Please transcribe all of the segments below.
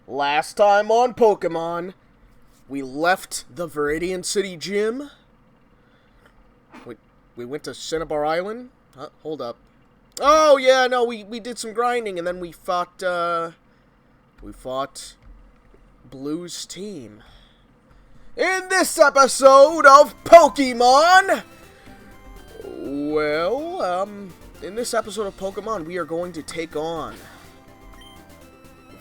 Last time on Pokemon, we left the Viridian City Gym. We went to Cinnabar Island. Hold up. Oh yeah, no, we did some grinding and then we fought Blue's team. In this episode of Pokemon, in this episode of Pokemon, we are going to take on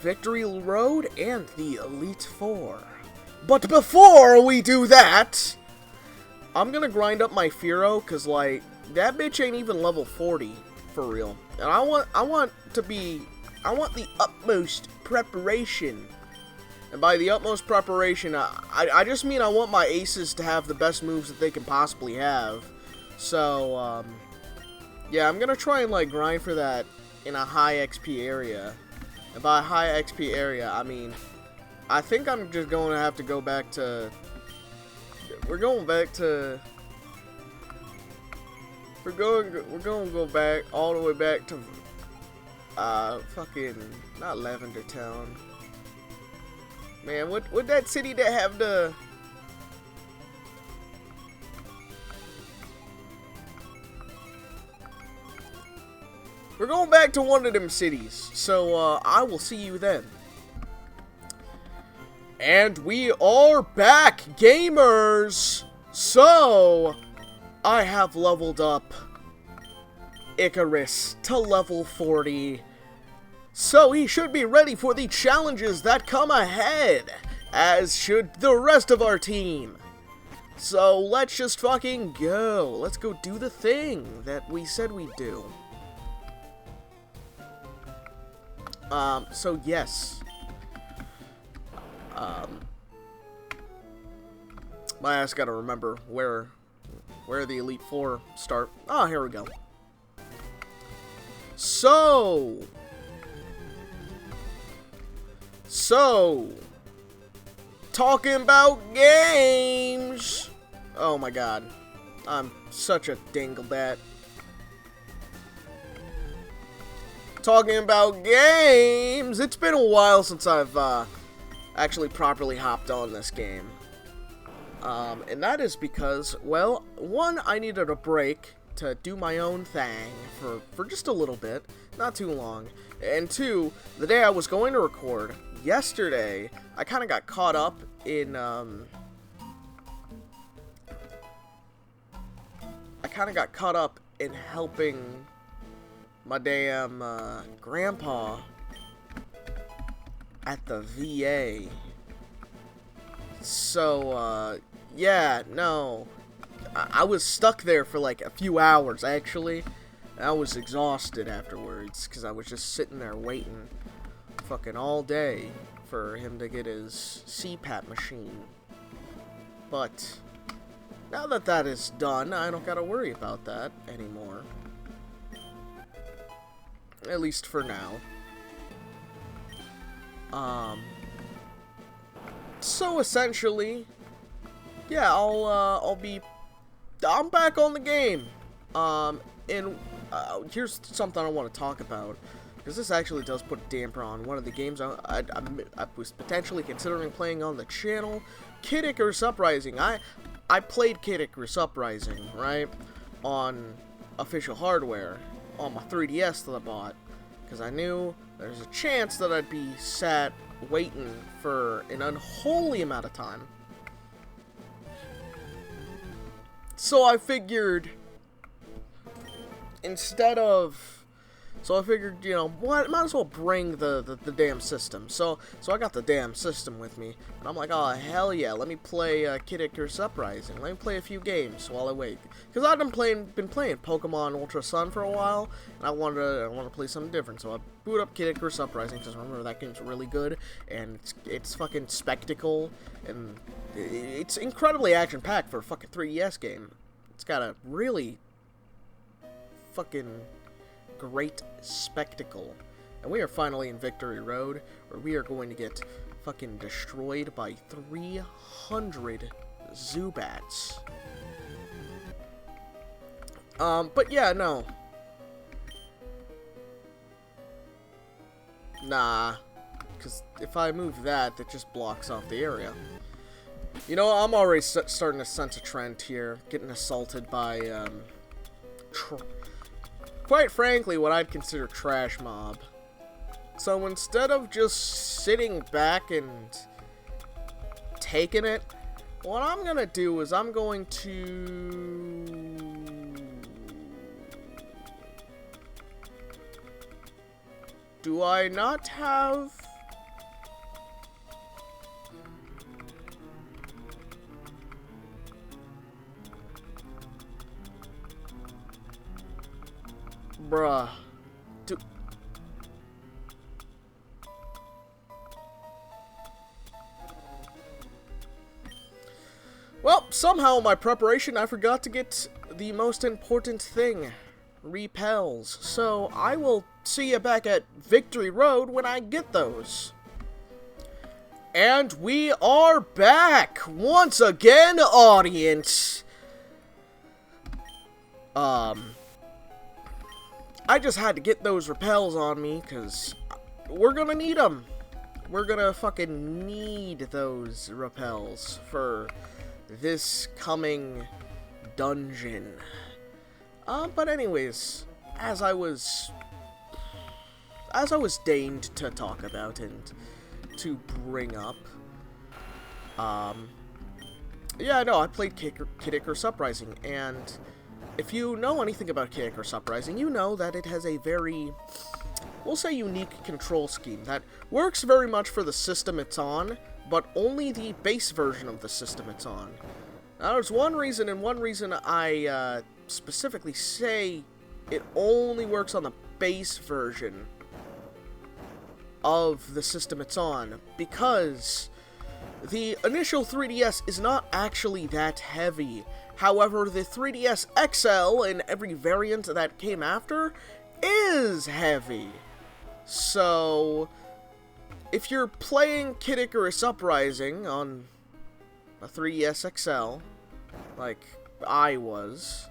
Victory Road and the Elite Four. But before we do that, I'm gonna grind up my Fearow, cause like that bitch ain't even level 40 for real. And I want the utmost preparation. And by the utmost preparation, I just mean I want my aces to have the best moves that they can possibly have. So yeah, I'm gonna try and like grind for that in a high XP area. And by high XP area, I mean, I think I'm just going to have to go back to... We're going to go back all the way back to, fucking, not Lavender Town. Man, what that city that have the... We're going back to one of them cities, so I will see you then. And we are back, gamers! So, I have leveled up Icarus to level 40. So he should be ready for the challenges that come ahead, as should the rest of our team. So let's just fucking go. Let's go do the thing that we said we'd do. So yes. My ass gotta remember where the Elite Four start. Oh, here we go. So, talking about games. Oh my god. I'm such a dinglebat. Talking about games, it's been a while since I've actually properly hopped on this game. And that is because, well, one, I needed a break to do my own thing for just a little bit, not too long. And two, the day I was going to record, yesterday, I kind of got caught up in, helping my damn grandpa at the VA. So, yeah, no. I was stuck there for like a few hours, actually. I was exhausted afterwards, because I was just sitting there waiting fucking all day for him to get his CPAP machine. But, now that that is done, I don't gotta worry about that anymore. At least for now. So essentially, yeah, I'm back on the game. And here's something I want to talk about, because this actually does put a damper on one of the games I was potentially considering playing on the channel, Kid Icarus Uprising. I played Kid Icarus Uprising, right, on official hardware, on my 3DS that I bought, because I knew there's a chance that I'd be sat waiting for an unholy amount of time. So I figured, you know, what, might as well bring the damn system. So I got the damn system with me, and I'm like, oh hell yeah, let me play Kid Icarus Uprising. Let me play a few games while I wait, because I've been playing Pokemon Ultra Sun for a while, and I want to play something different. So I boot up Kid Icarus Uprising, because I remember that game's really good, and it's fucking spectacle, and it's incredibly action packed for a fucking 3DS game. It's got a really fucking great spectacle. And we are finally in Victory Road, where we are going to get fucking destroyed by 300 Zubats. But yeah, no. Nah. Because if I move that, that just blocks off the area. You know, I'm already starting to sense a trend here. Getting assaulted by, quite frankly, what I'd consider trash mob. So instead of just sitting back and taking it, what I'm going to do is I'm going to... Do I not have... Bruh. Well, somehow in my preparation I forgot to get the most important thing. Repels. So I will see you back at Victory Road when I get those. And we are back once again, audience. I just had to get those repels on me because we're gonna need them. We're gonna fucking need those repels for this coming dungeon. But anyways, as I was deigned to talk about and to bring up, yeah, no, I played Kid Icarus Uprising, and if you know anything about Kid Icarus Uprising, you know that it has a very, we'll say, unique control scheme that works very much for the system it's on, but only the base version of the system it's on. Now, there's one reason I specifically say it only works on the base version of the system it's on, because the initial 3DS is not actually that heavy. However, the 3DS XL and every variant that came after is heavy. So, if you're playing Kid Icarus Uprising on a 3DS XL, like I was,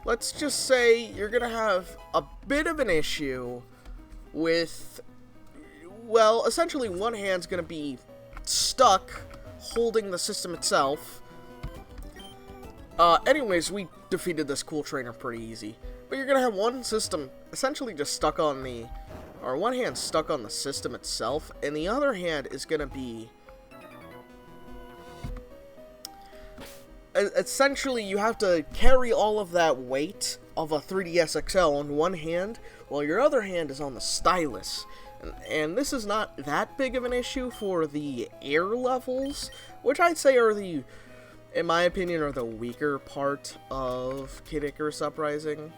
let's just say you're gonna have a bit of an issue with, well, essentially one hand's gonna be stuck holding the system itself. Anyways, we defeated this cool trainer pretty easy. But you're gonna have one system essentially just stuck on the, or one hand stuck on the system itself, and the other hand is gonna be, essentially you have to carry all of that weight of a 3DS XL on one hand, while your other hand is on the stylus. And this is not that big of an issue for the air levels, which I'd say are the, in my opinion, are the weaker part of Kid Icarus Uprising.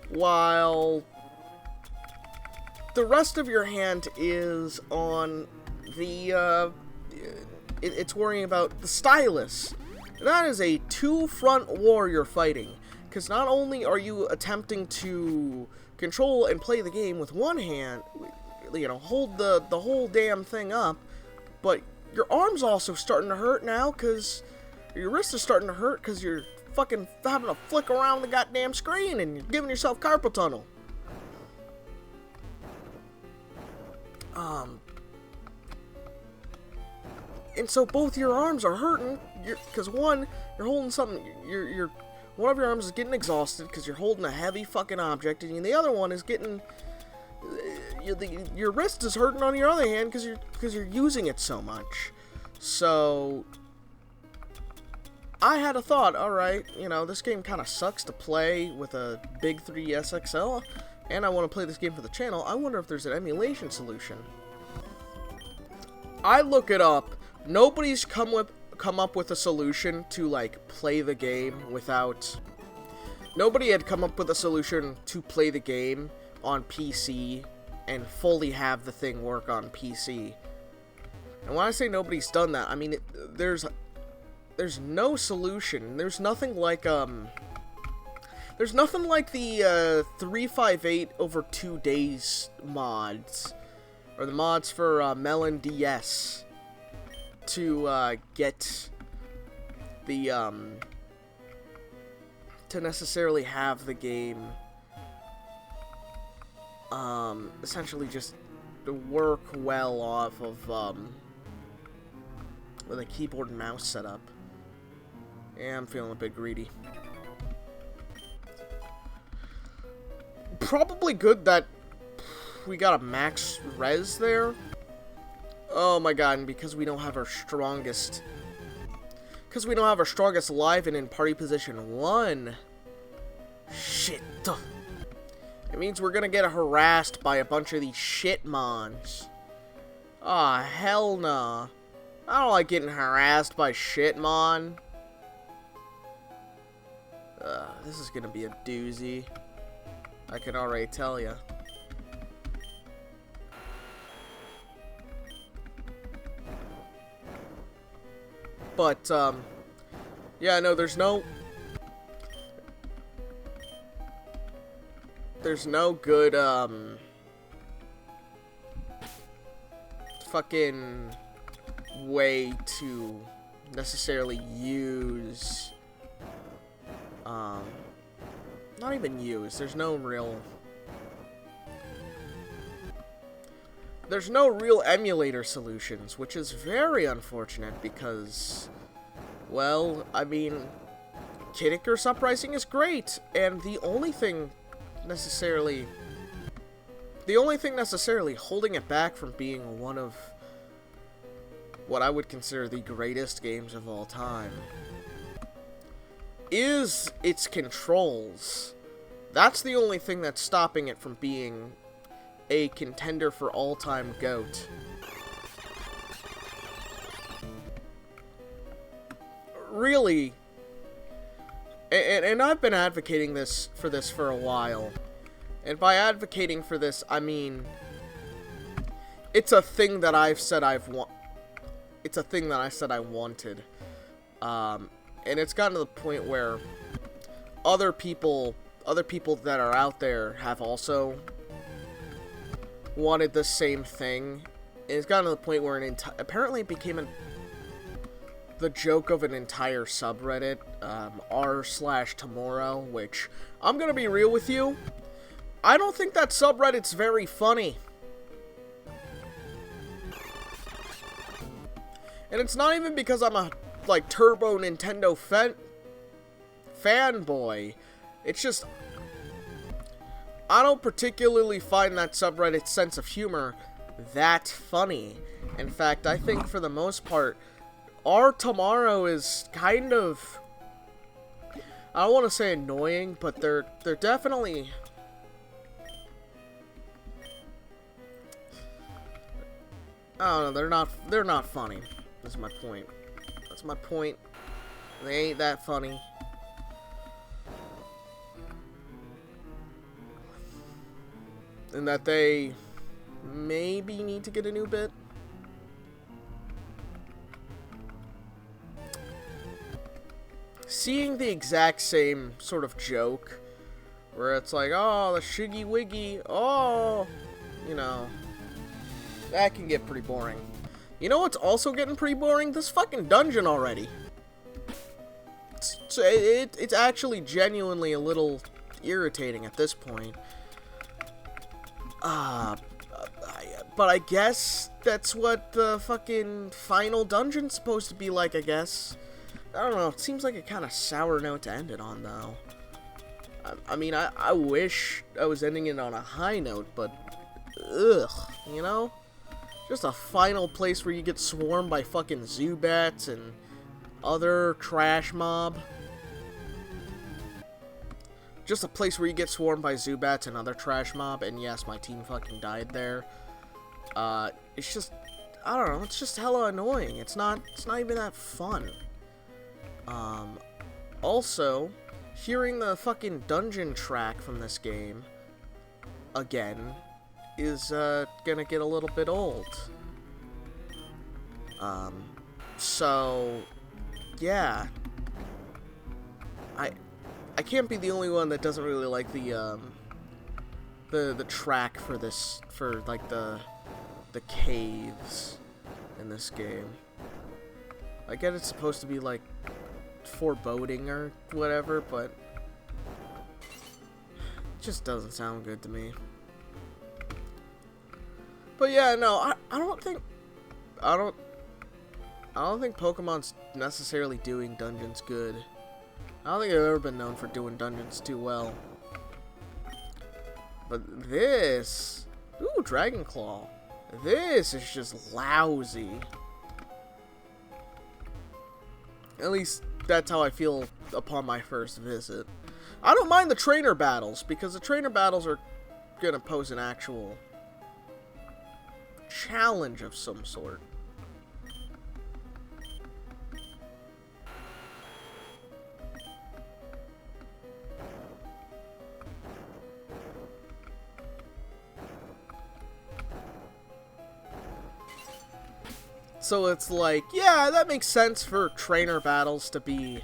While the rest of your hand is on the, it's worrying about the stylus. That is a two-front war you're fighting, because not only are you attempting to control and play the game with one hand, you know, hold the whole damn thing up, but your arm's also starting to hurt now, because your wrist is starting to hurt, because you're fucking having to flick around the goddamn screen, and you're giving yourself carpal tunnel. And so both your arms are hurting, because one, you're holding something, one of your arms is getting exhausted because you're holding a heavy fucking object, and the other one is getting, your wrist is hurting on your other hand because you're using it so much. So I had a thought, alright, you know, this game kind of sucks to play with a big 3DS XL, and I want to play this game for the channel. I wonder if there's an emulation solution. I look it up. Nobody's come up with a solution to, like, play the game without... Nobody had come up with a solution to play the game on PC and fully have the thing work on PC. And when I say nobody's done that, I mean, there's no solution. There's nothing like, there's nothing like the 358 over 2 days mods, or the mods for Melon DS, to get the, to necessarily have the game essentially just work well off of, with a keyboard and mouse setup. Yeah, I'm feeling a bit greedy. Probably good that we got a max res there. Oh my god, and because we don't have our strongest... Because we don't have our strongest live and in party position 1. Shit. It means we're gonna get harassed by a bunch of these shit mons. Aw, hell nah. I don't like getting harassed by shit mon. This is gonna be a doozy. I can already tell ya. But, yeah, no, there's no good, fucking way to necessarily use, not even use, there's no real emulator solutions, which is very unfortunate because, well, I mean, Kid Icarus Uprising is great, and the only thing necessarily holding it back from being one of what I would consider the greatest games of all time is its controls. That's the only thing that's stopping it from being a contender for all-time GOAT. Really, and I've been advocating for this for a while. And by advocating for this, I mean it's a thing that I've said it's a thing that I said I wanted. And it's gotten to the point where other people that are out there have also wanted the same thing. And it's gotten to the point where apparently it became the joke of an entire subreddit, r/tomorrow, which, I'm gonna be real with you, I don't think that subreddit's very funny. And it's not even because I'm a, like, Turbo Nintendo fanboy. It's just, I don't particularly find that subreddit's sense of humor that funny. In fact, I think for the most part, r/tomorrow is kind of, I don't want to say annoying, but they're definitely, I don't know, they're not funny. That's my point. That's my point. They ain't that funny. And that they maybe need to get a new bit. Seeing the exact same sort of joke, where it's like, oh, the Shiggy Wiggy, oh, you know, that can get pretty boring. You know what's also getting pretty boring? This fucking dungeon already. It's actually genuinely a little irritating at this point. But I guess that's what the fucking final dungeon's supposed to be like, I guess. I don't know, it seems like a kind of sour note to end it on, though. I mean, I wish I was ending it on a high note, but, ugh, you know? Just a final place where you get swarmed by fucking Zubats and other trash mob. Just a place where you get swarmed by Zubats and other trash mob, and yes, my team fucking died there. It's just, I don't know, it's just hella annoying. It's not even that fun. Also, hearing the fucking dungeon track from this game, again, is, gonna get a little bit old. So, yeah. I can't be the only one that doesn't really like the track for this, for, like, the caves in this game. I get it's supposed to be, like, foreboding or whatever, but it just doesn't sound good to me. But yeah, no, I don't think Pokemon's necessarily doing dungeons good. I don't think they've ever been known for doing dungeons too well. But this, ooh, Dragon Claw. This is just lousy. At least that's how I feel upon my first visit. I don't mind the trainer battles, because the trainer battles are gonna pose an actual challenge of some sort. So it's like, yeah, that makes sense for trainer battles to be,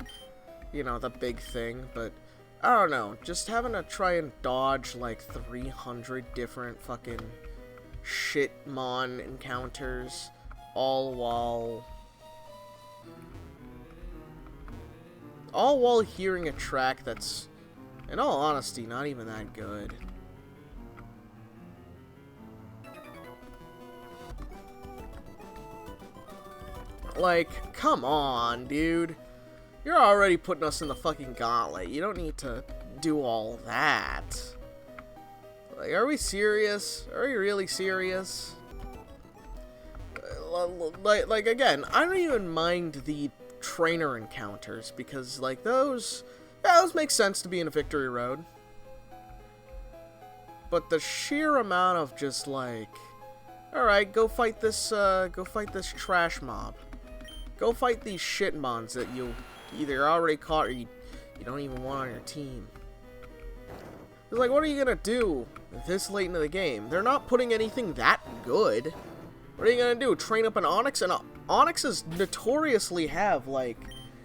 you know, the big thing, but I don't know, just having to try and dodge like 300 different fucking shitmon encounters, all while hearing a track that's, in all honesty, not even that good. Like, come on, dude. You're already putting us in the fucking gauntlet. You don't need to do all that. Like, are we serious? Are we really serious? Like again, I don't even mind the trainer encounters, because, like, those make sense to be in a victory road. But the sheer amount of just, like, alright, go fight this trash mob. Go fight these shitmons that you either already caught or you don't even want on your team. It's like, what are you gonna do this late into the game? They're not putting anything that good. What are you gonna do? Train up an Onix? And Onyxes notoriously have, like,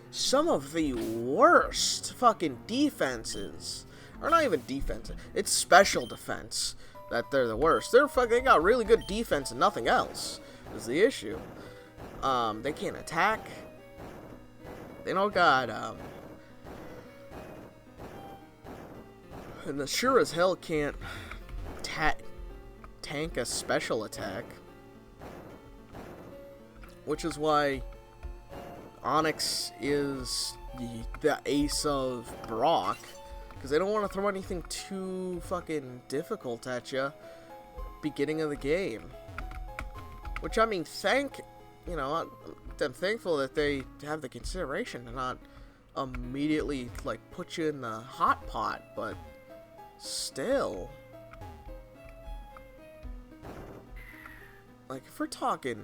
some of the worst fucking defenses. Or not even defense. It's special defense that they're the worst. They got really good defense and nothing else is the issue. They can't attack. They don't got, and they sure as hell can't tank a special attack. Which is why Onix is the ace of Brock. Because they don't want to throw anything too fucking difficult at you beginning of the game. Which, I mean, you know, I'm thankful that they have the consideration to not immediately, like, put you in the hot pot, but still. Like, if we're talking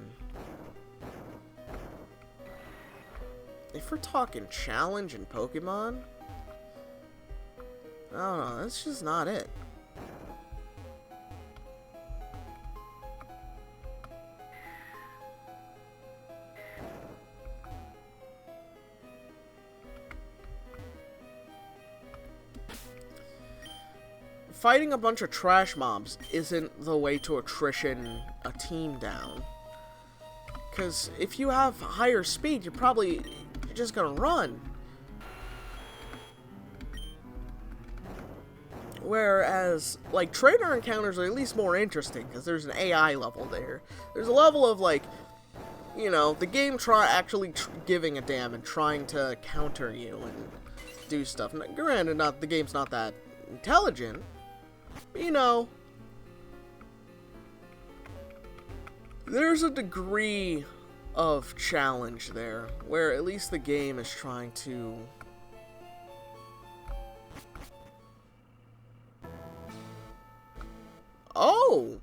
challenge in Pokemon, I don't know, that's just not it. Fighting a bunch of trash mobs isn't the way to attrition a team down. Because if you have higher speed, you're just gonna run. Whereas, like, trainer encounters are at least more interesting, because there's an AI level there. There's a level of, like, you know, the game actually giving a damn and trying to counter you and do stuff. Now, granted, the game's not that intelligent, but, you know, there's a degree of challenge there, where at least the game is trying to oh!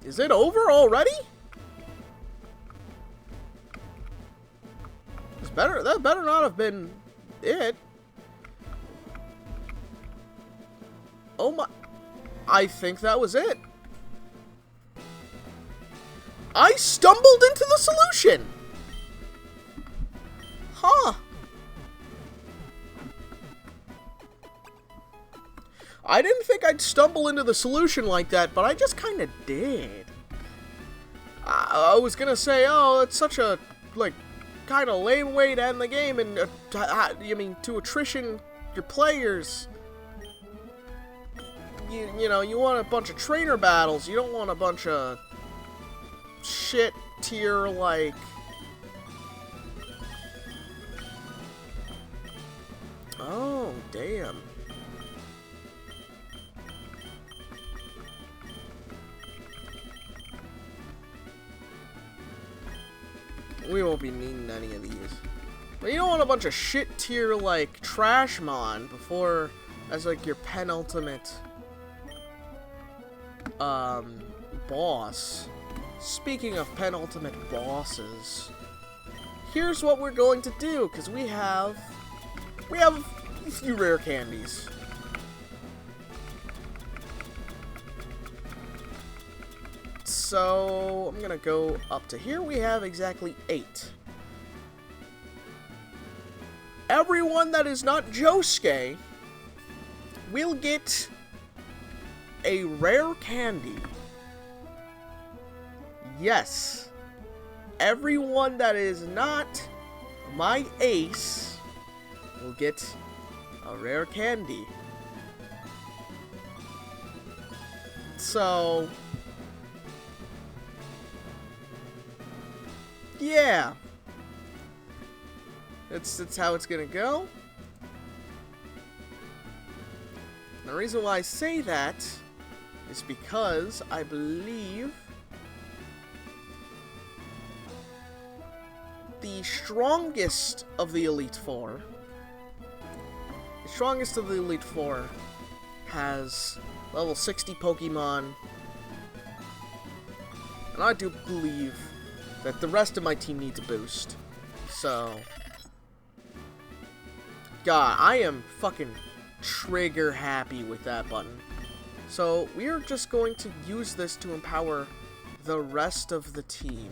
Is it over already? That better not have been it. Oh my... I think that was it. I stumbled into the solution! Huh. I didn't think I'd stumble into the solution like that, but I just kind of did. I was gonna say, oh, it's such a, like, kind of lame way to end the game, and to attrition your players. You know, you want a bunch of trainer battles. You don't want a bunch of shit tier like. Oh, damn. We won't be needing any of these. But you don't want a bunch of shit tier like Trashmon before as like your penultimate boss. Speaking of penultimate bosses, here's what we're going to do, because we have a few rare candies. So I'm gonna go up to here. We have exactly 8. Everyone that is not Josuke will get a rare candy. Yes. Everyone that is not my ace will get a rare candy. So, yeah. That's how it's gonna go. And the reason why I say that is because I believe the strongest of the Elite Four, has level 60 Pokemon, and I do believe that the rest of my team needs a boost. So, God, I am fucking trigger happy with that button. So, we are just going to use this to empower the rest of the team.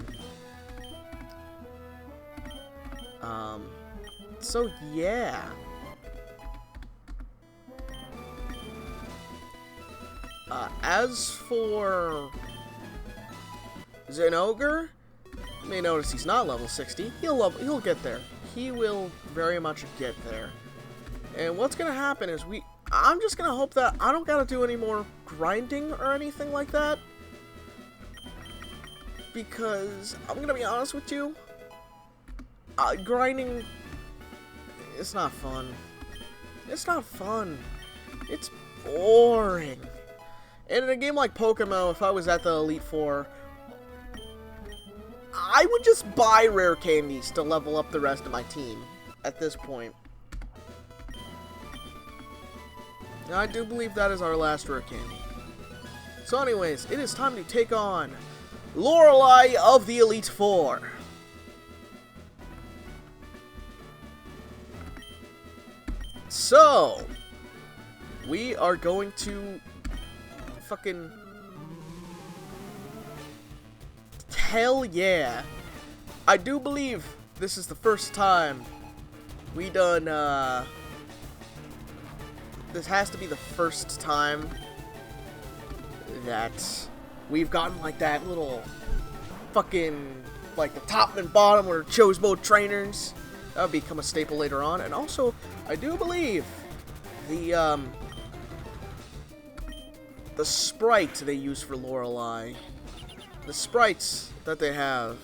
So yeah. As for Zinogre, you may notice he's not level 60. He'll get there. He will very much get there. And what's gonna happen is I'm just gonna hope that I don't gotta do any more grinding or anything like that. Because I'm gonna be honest with you, grinding, it's not fun. It's not fun. It's boring. And in a game like Pokémon, if I was at the Elite Four, I would just buy rare candies to level up the rest of my team at this point. And I do believe that is our last rare candy. So anyways, it is time to take on Lorelei of the Elite Four. So, we are going to fucking... Hell yeah. I do believe this is the first time we done, this has to be the first time that we've gotten, like, that little fucking, like, the top and bottom where it shows both trainers. That would become a staple later on. And also, I do believe the sprite they use for Lorelei, the sprites that they have,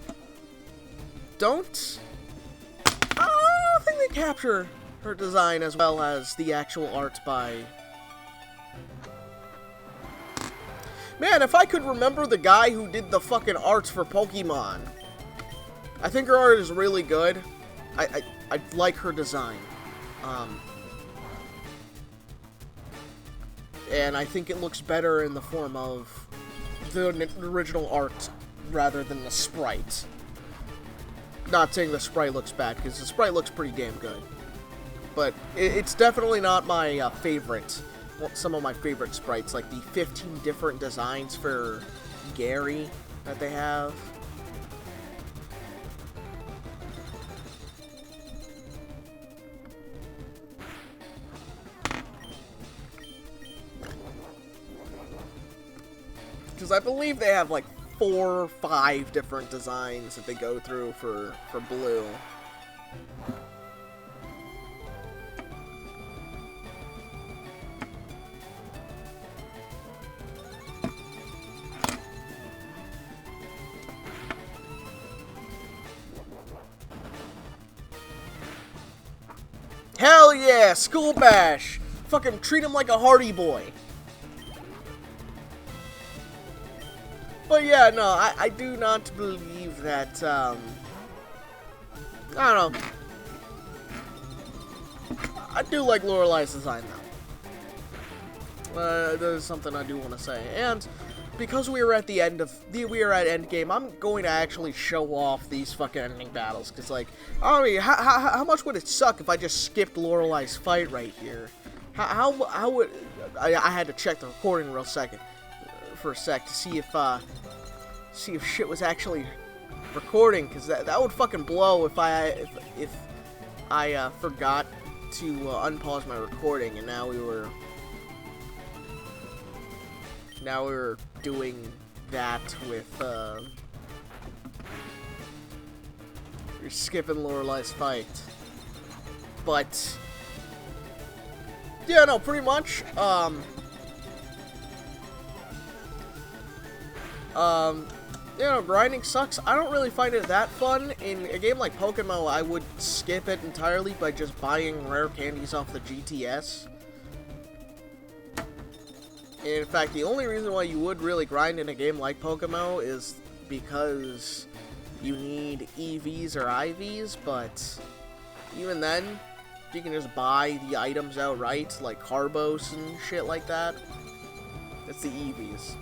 I don't think they capture her design as well as the actual art by... Man, if I could remember the guy who did the fucking arts for Pokemon. I think her art is really good. I like her design. And I think it looks better in the form of the original art rather than the sprite. Not saying the sprite looks bad, because the sprite looks pretty damn good. But it's definitely not my favorite. Well, some of my favorite sprites, like the 15 different designs for Gary that they have. Because I believe they have like 4 or 5 different designs that they go through for blue. Hell yeah, School Bash! Fucking treat him like a Hardy Boy. But yeah, no, I do not believe that, I don't know. I do like Lorelei's design, though. There's something I do want to say. And because we are at the end of we are at endgame, I'm going to actually show off these fucking ending battles. Cause like, I mean, how much would it suck if I just skipped Lorelei's fight right here? How would I had to check the recording for a sec to see if shit was actually recording, cause that would fucking blow if I forgot to unpause my recording, and now we were doing that with you're skipping Lorelei's fight. But yeah, no, pretty much you know, grinding sucks. I don't really find it that fun. In a game like Pokémon, I would skip it entirely by just buying rare candies off the GTS. In fact, the only reason why you would really grind in a game like Pokémon is because you need EVs or IVs, but even then, you can just buy the items outright, like Carbos and shit like that. It's the EVs.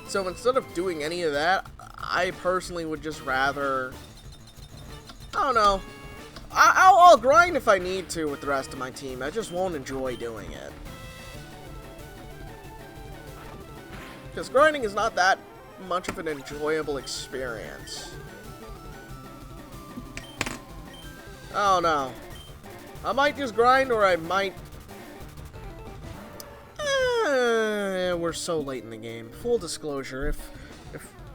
So instead of doing any of that, I personally would just rather, I don't know, I'll grind if I need to with the rest of my team. I just won't enjoy doing it. Because grinding is not that much of an enjoyable experience. I don't know. I might just grind, or I might... we're so late in the game. Full disclosure, if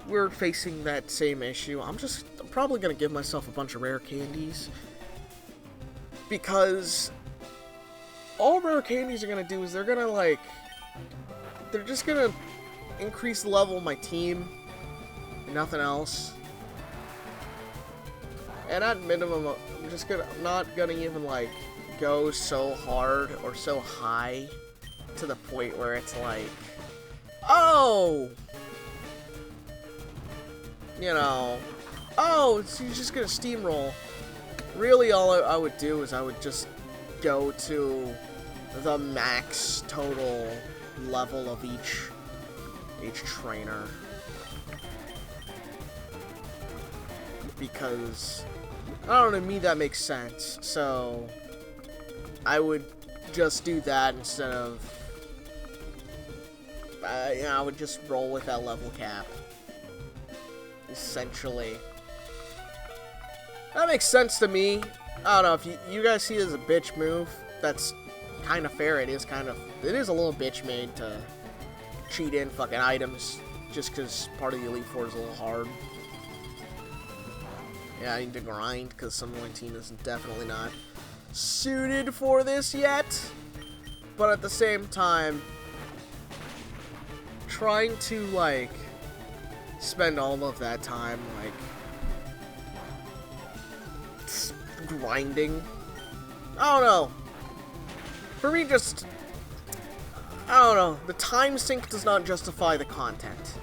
we're facing that same issue, I'm probably gonna give myself a bunch of rare candies. Because all rare candies are gonna do is they're just gonna increase the level of my team, and nothing else. And at minimum, I'm not gonna even like go so hard or so high to the point where it's like, oh, you know, oh, so you're just gonna steamroll. Really, all I would do is I would just go to the max total level of each trainer. Because, I don't know, to me that makes sense. So, I would just do that instead of, you know, I would just roll with that level cap. Essentially. That makes sense to me. I don't know, if you guys see it as a bitch move, that's kind of fair. It is a little bitch made to cheat in fucking items just because part of the Elite Four is a little hard. Yeah, I need to grind because some of my team is definitely not suited for this yet. But at the same time, trying to, like, spend all of that time, like, grinding. I don't know. For me, just, I don't know. The time sink does not justify the content.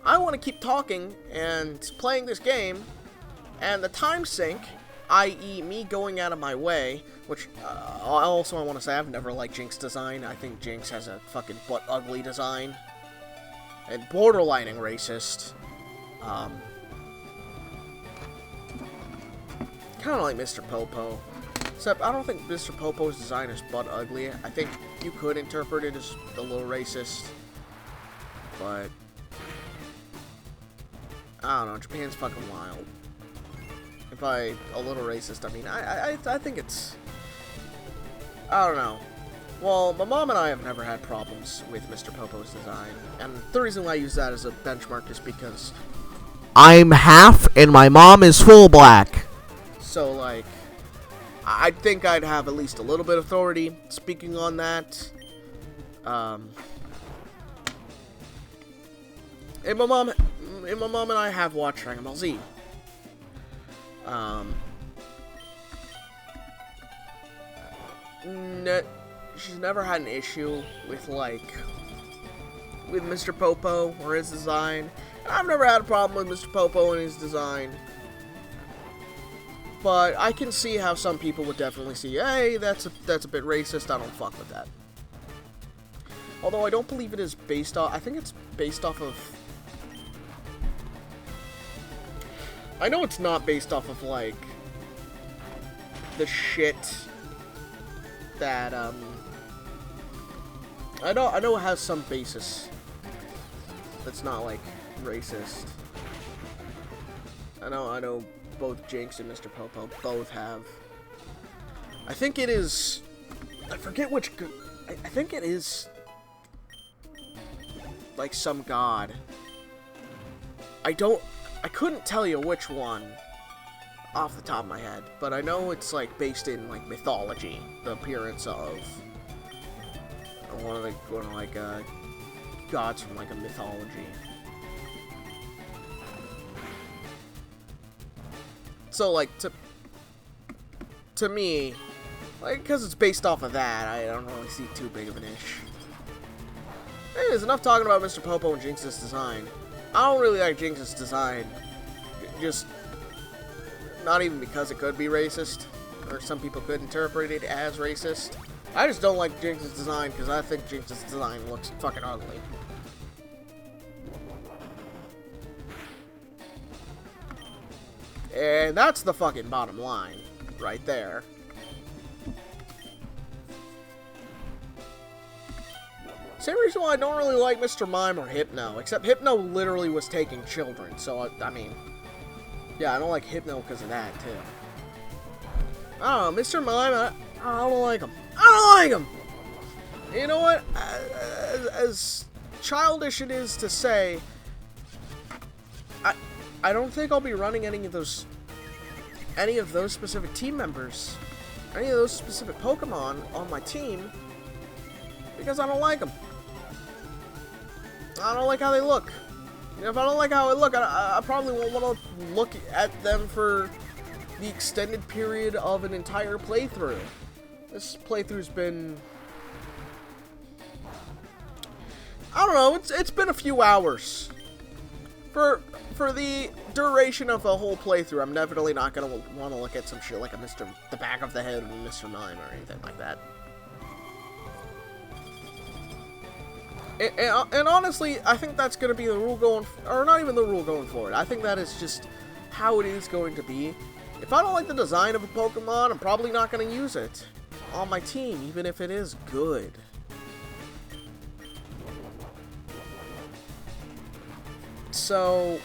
I want to keep talking and playing this game, and the time sink, i.e. me going out of my way, which, also I want to say, I've never liked Jinx's design. I think Jinx has a fucking butt-ugly design. And borderlining racist. Kind of like Mr. Popo. Except, I don't think Mr. Popo's design is butt-ugly. I think you could interpret it as a little racist. But, I don't know, Japan's fucking wild. If by a little racist, I mean, I think it's I don't know. Well, my mom and I have never had problems with Mr. Popo's design, and the reason why I use that as a benchmark is because I'm half and my mom is full black. So, like, I think I'd have at least a little bit of authority speaking on that. And my mom and I have watched Dragon Ball Z. She's never had an issue with, like, with Mr. Popo or his design. I've never had a problem with Mr. Popo and his design. But I can see how some people would definitely see, hey, that's a bit racist, I don't fuck with that. Although I don't believe it is based off, I think it's based off of, I know it's not based off of, like, the shit that, I know it has some basis that's not, like, racist. I know both Jinx and Mr. Popo both have. I think it is, I forget which, I think it is, like, some god. I couldn't tell you which one off the top of my head, but I know it's, like, based in, like, mythology, the appearance of one of gods from, like, a mythology. So, like, to me, like, because it's based off of that, I don't really see too big of an issue. Anyways, enough talking about Mr. Popo and Jinx's design. I don't really like Jinx's design. Just, not even because it could be racist, or some people could interpret it as racist. I just don't like Jinx's design because I think Jinx's design looks fucking ugly. And that's the fucking bottom line, right there. Same reason why I don't really like Mr. Mime or Hypno, except Hypno literally was taking children, so I mean, yeah, I don't like Hypno because of that, too. I don't know, Mr. Mime, I don't like him. I don't like him! You know what? As childish it is to say, I don't think I'll be running any of those specific team members, any of those specific Pokemon on my team, because I don't like them. I don't like how they look. And if I don't like how they look, I probably won't want to look at them for the extended period of an entire playthrough. This playthrough's been, I don't know, it's been a few hours. For the duration of the whole playthrough, I'm definitely not gonna want to look at some shit like the back of the head of Mr. Mime or anything like that. And honestly, I think that's gonna be the rule going, or not even the rule going forward. I think that is just how it is going to be. If I don't like the design of a Pokemon, I'm probably not gonna use it on my team, even if it is good. So,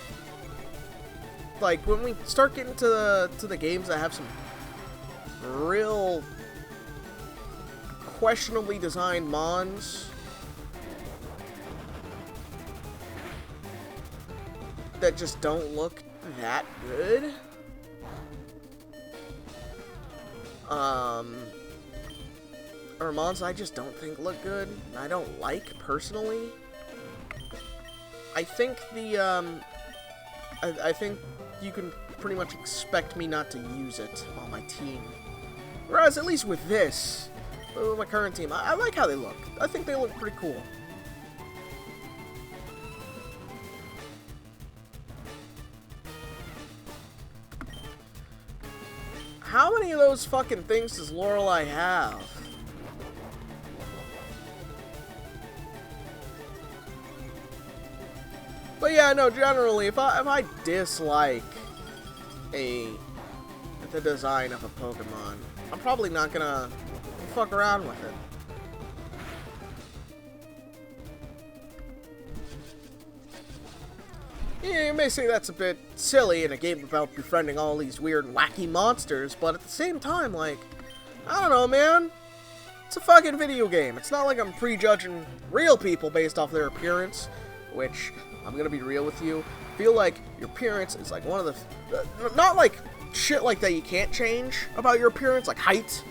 like, when we start getting to the games that have some real questionably designed mons that just don't look that good, or mons I just don't think look good, I don't like personally, I think I think you can pretty much expect me not to use it on my team. Whereas, at least with this, with my current team, I like how they look. I think they look pretty cool. How many of those fucking things does Lorelei have? But yeah, no, generally, if I dislike the design of a Pokemon, I'm probably not gonna fuck around with it. Yeah, you may say that's a bit silly in a game about befriending all these weird and wacky monsters, but at the same time, like, I don't know, man. It's a fucking video game. It's not like I'm prejudging real people based off their appearance, which, I'm gonna be real with you, I feel like your appearance is like one of the... not like shit like that you can't change about your appearance, like height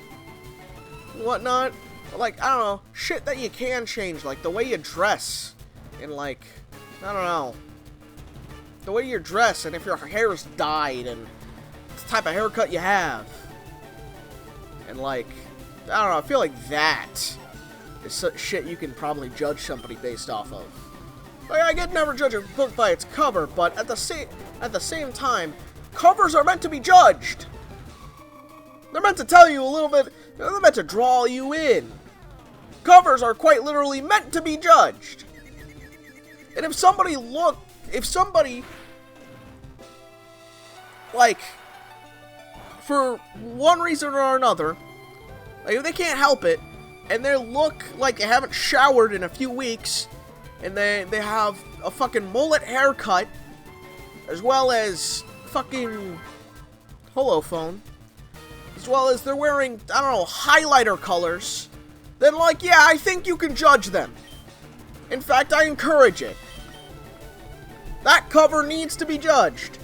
and whatnot, but like, I don't know, shit that you can change, like the way you dress, and like, I don't know, the way you dress, and if your hair is dyed, and the type of haircut you have, and like, I don't know, I feel like that is shit you can probably judge somebody based off of. Like, I could never judge a book by its cover, but at the same time, covers are meant to be judged. They're meant to tell you a little bit, they're meant to draw you in. Covers are quite literally meant to be judged. And if somebody, like, for one reason or another, like, if they can't help it, and they look like they haven't showered in a few weeks, and they have a fucking mullet haircut, as well as fucking holophone, as well as they're wearing, I don't know, highlighter colors, then, like, yeah, I think you can judge them. In fact, I encourage it. That cover needs to be judged.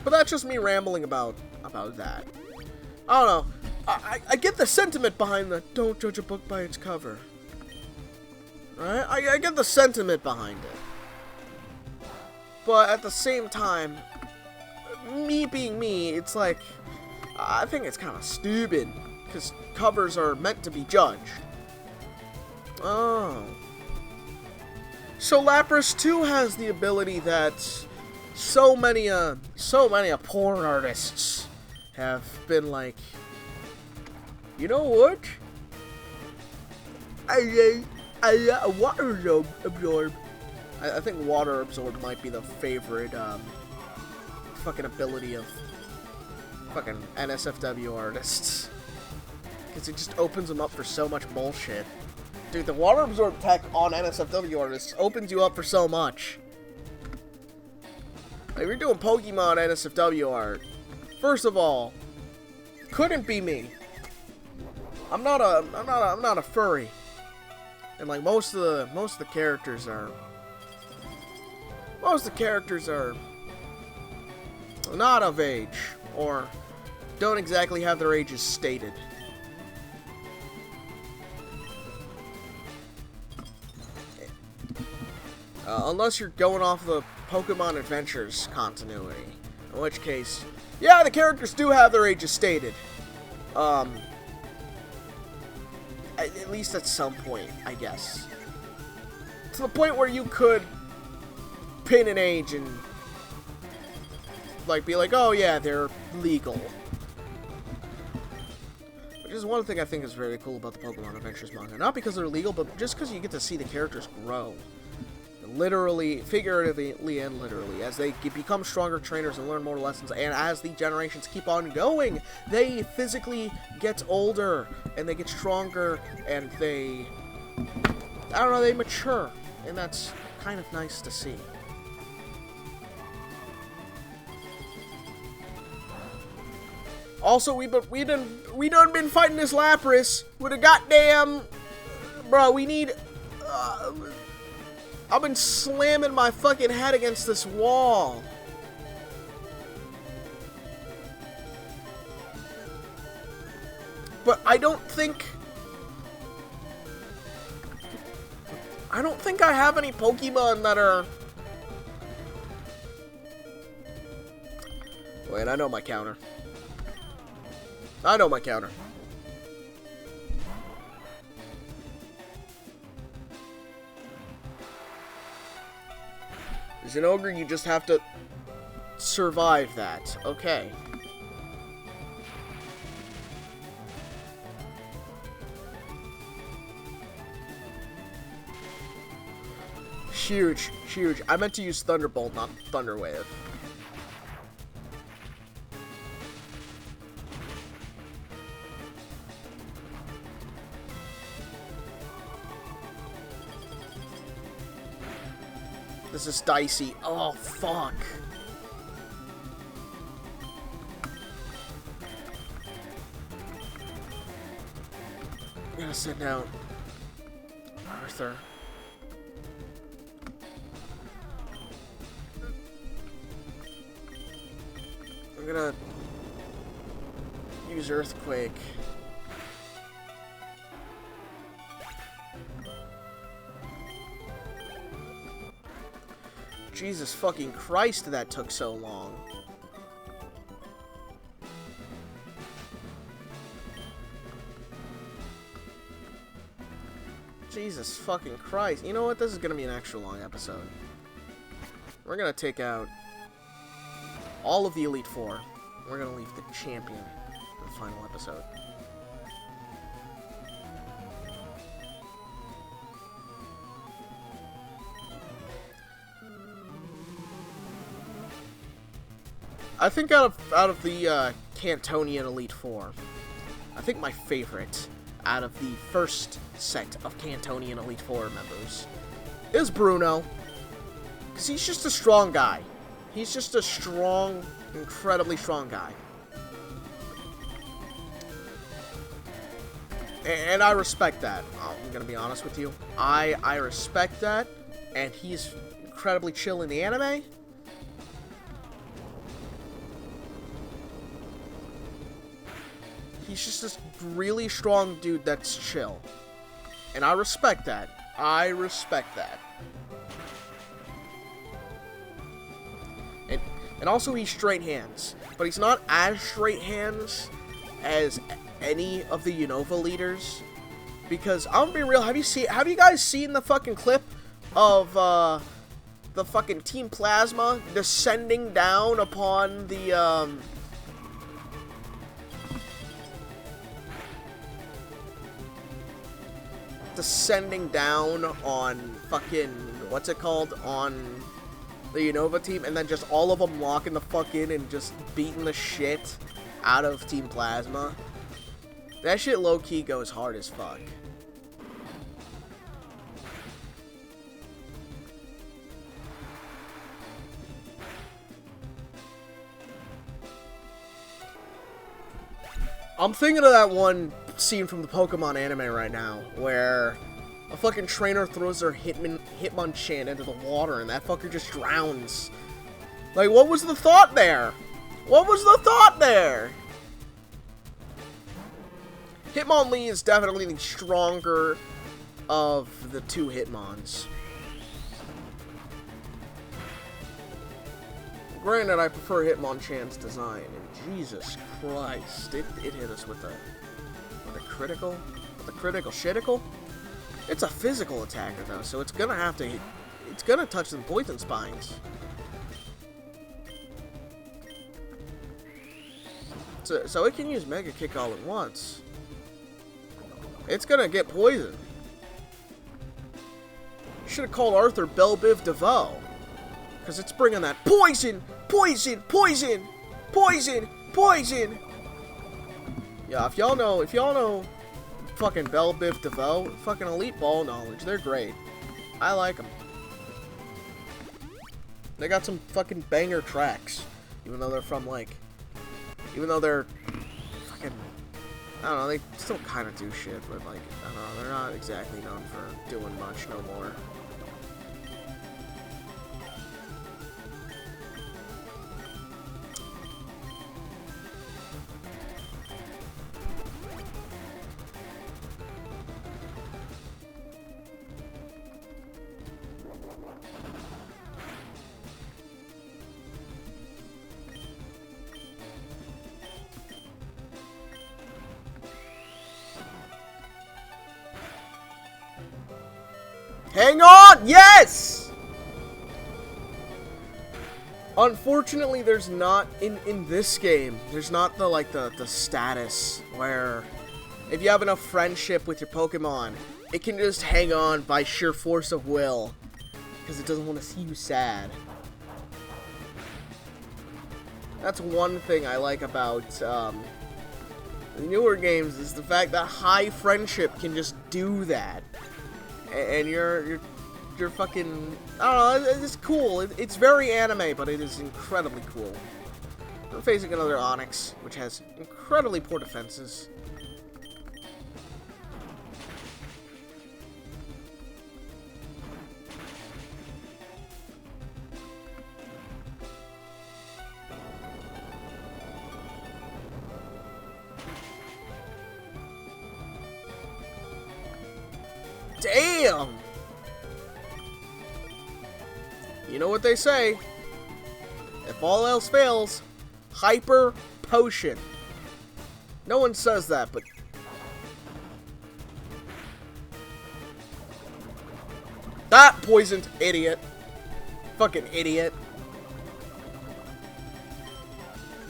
But that's just me rambling about that. I don't know. I get the sentiment behind the don't judge a book by its cover. Right? I get the sentiment behind it. But at the same time, me being me, it's like, I think it's kind of stupid. Because covers are meant to be judged. Oh. So Lapras 2 has the ability that so many porn artists have been like, you know what? Water absorb. I think water absorb might be the favorite fucking ability of fucking NSFW artists, because it just opens them up for so much bullshit. Dude, the water absorb tech on NSFW artists opens you up for so much. Like, if you're doing Pokemon NSFW art, first of all, couldn't be me. I'm not a furry, and like most of the characters are not of age, or don't exactly have their ages stated. Unless you're going off the Pokemon Adventures continuity, in which case, yeah, the characters do have their ages stated. At least at some point, I guess. To the point where you could pin an age and, like, be like, oh yeah, they're legal. Which is one thing I think is very cool about the Pokemon Adventures manga. Not because they're legal, but just because you get to see the characters grow. Literally, figuratively, and literally. As they become stronger trainers and learn more lessons, and as the generations keep on going, they physically get older, and they get stronger, and they, I don't know, they mature. And that's kind of nice to see. Also, we done been fighting this Lapras with a goddamn, bro, we need, I've been slamming my fucking head against this wall. But I don't think I have any Pokemon that are... Wait, I know my counter. As an ogre, you just have to survive that. Okay. Huge, huge. I meant to use Thunderbolt, not Thunderwave. This is dicey. Oh, fuck. I'm gonna send out Arthur. I'm gonna use Earthquake. Jesus fucking Christ, that took so long. Jesus fucking Christ. You know what? This is gonna be an extra long episode. We're gonna take out all of the Elite Four. We're gonna leave the champion for the final episode. I think out of the Cantonian Elite Four, I think my favorite out of the first set of Cantonian Elite Four members is Bruno, because he's just a strong guy. He's just a strong, incredibly strong guy. And I respect that. I'm gonna be honest with you. I respect that, and he's incredibly chill in the anime. He's just this really strong dude that's chill. And I respect that. I respect that. And also he's straight hands. But he's not as straight hands as any of the Unova leaders. Because, I'm gonna be real, have you guys seen the fucking clip of, the fucking Team Plasma descending down upon the, descending down on fucking, what's it called, on the Unova team, and then just all of them locking the fuck in and just beating the shit out of Team Plasma? That shit low-key goes hard as fuck. I'm thinking of that one scene from the Pokemon anime right now, where a fucking trainer throws their Hitmonchan into the water and that fucker just drowns. Like, what was the thought there? What was the thought there? Hitmonlee is definitely the stronger of the two Hitmons. Granted, I prefer Hitmonchan's design, and Jesus Christ, it hit us with a critical? With a critical shitical? It's a physical attacker, though, so it's gonna have to hit, it's gonna touch some poison spines. So it can use Mega Kick all at once. It's gonna get poisoned. Should have called Arthur Belbiv DeVoe. Because it's bringing that poison, poison, poison, poison, poison. Yeah, if y'all know fucking Belbiv DeVoe, fucking elite ball knowledge, they're great. I like them. They got some fucking banger tracks. Even though they're from, like, even though they're fucking, I don't know, they still kind of do shit, but, like, I don't know, they're not exactly known for doing much no more. Hang on! Yes! Unfortunately, there's not, in this game, there's not the status where if you have enough friendship with your Pokemon, it can just hang on by sheer force of will, because it doesn't want to see you sad. That's one thing I like about, the newer games, is the fact that high friendship can just do that. And you're they're fucking, I don't know, it's cool. It's very anime, but it is incredibly cool. We're facing another Onyx, which has incredibly poor defenses. Damn! You know what they say. If all else fails, hyper potion. No one says that, but... That poisoned idiot. Fucking idiot.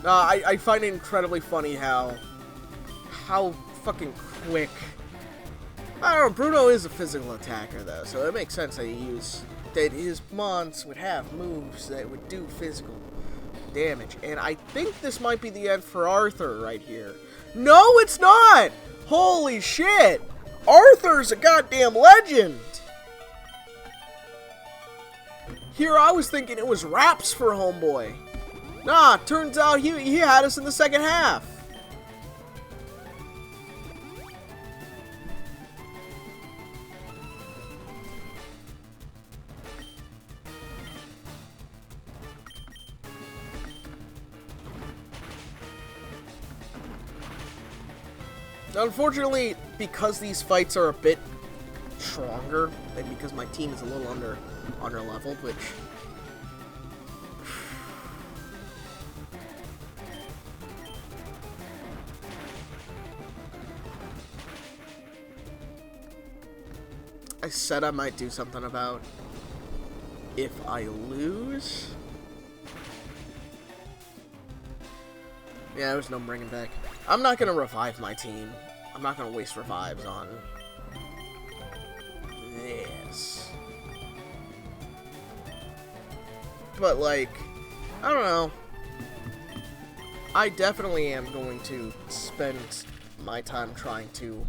I find it incredibly funny how fucking quick... I don't know, Bruno is a physical attacker though, so it makes sense that his mons would have moves that would do physical damage. And I think this might be the end for Arthur right here. No, it's not! Holy shit! Arthur's a goddamn legend! Here I was thinking it was raps for homeboy. Nah, turns out he had us in the second half. Unfortunately, because these fights are a bit stronger, and because my team is a little under leveled, which I said I might do something about if I lose. Yeah, there's no bringing back. I'm not gonna revive my team. I'm not gonna waste revives on this. But, like, I don't know. I definitely am going to spend my time trying to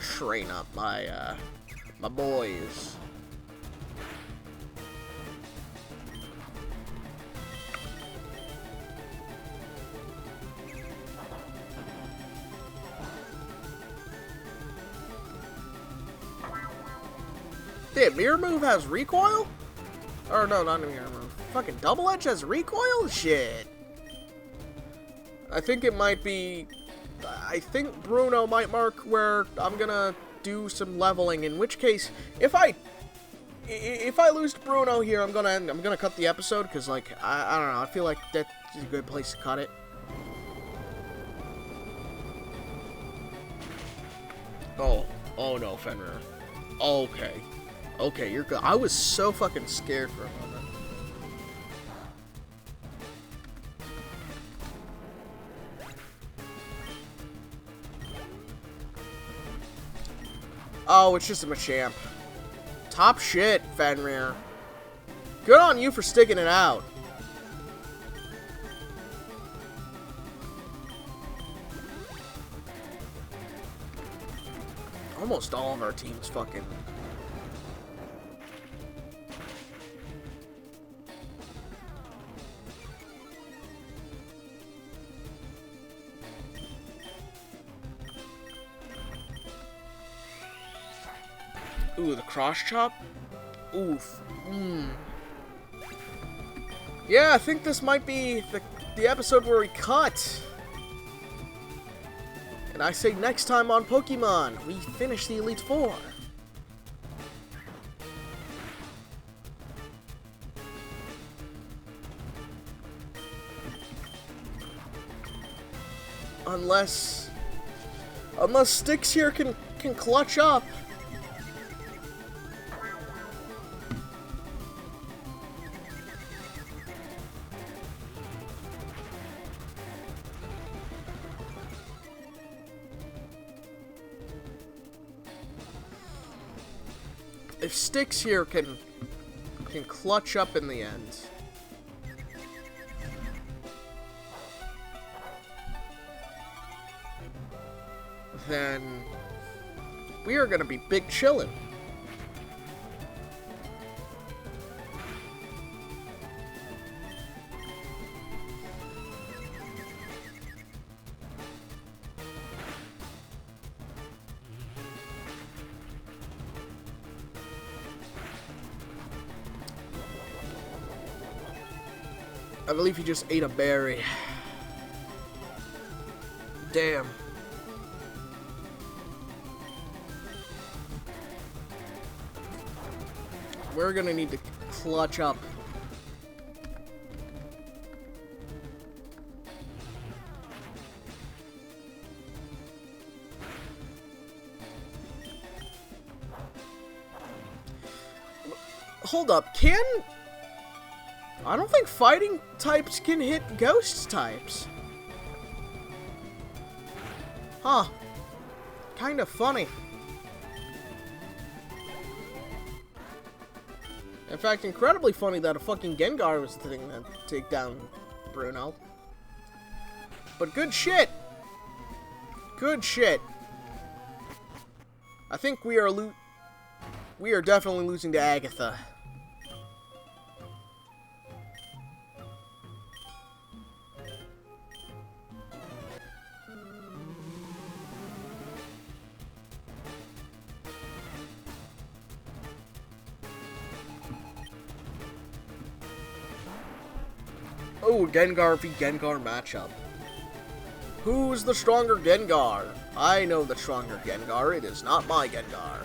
train up my, my boys. Damn, mirror move has recoil? Or no, not a mirror move. Fucking double edge has recoil? Shit. I think it might be... I think Bruno might mark where I'm gonna do some leveling, in which case, if I lose to Bruno here, I'm gonna cut the episode, because, like, I don't know, I feel like that's a good place to cut it. Oh no, Fenrir. Okay. Okay, you're good. I was so fucking scared for a moment. Oh, it's just a Machamp. Top shit, Fenrir. Good on you for sticking it out. Almost all of our team's fucking... Ooh, the cross chop? Oof. Yeah, I think this might be the episode where we cut. And I say next time on Pokemon, we finish the Elite Four. Unless Styx here can clutch up. If Styx here can clutch up in the end, then we are gonna be big chillin'. I believe he just ate a berry. Damn. We're gonna need to clutch up. Hold up, I don't think fighting types can hit ghost types. Huh. Kind of funny. In fact, incredibly funny that a fucking Gengar was the thing that take down Bruno. But good shit. Good shit. I think we are definitely losing to Agatha. Oh, Gengar v Gengar matchup. Who's the stronger Gengar? I know the stronger Gengar. It is not my Gengar.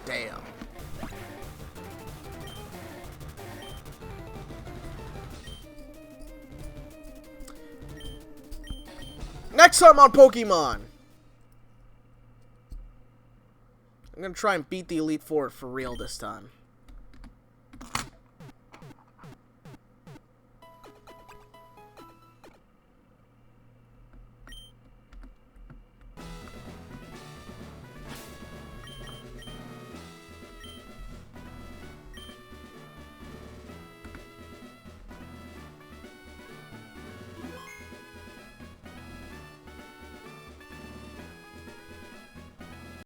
Damn. Next time on Pokemon! I'm gonna try and beat the Elite Four for real this time.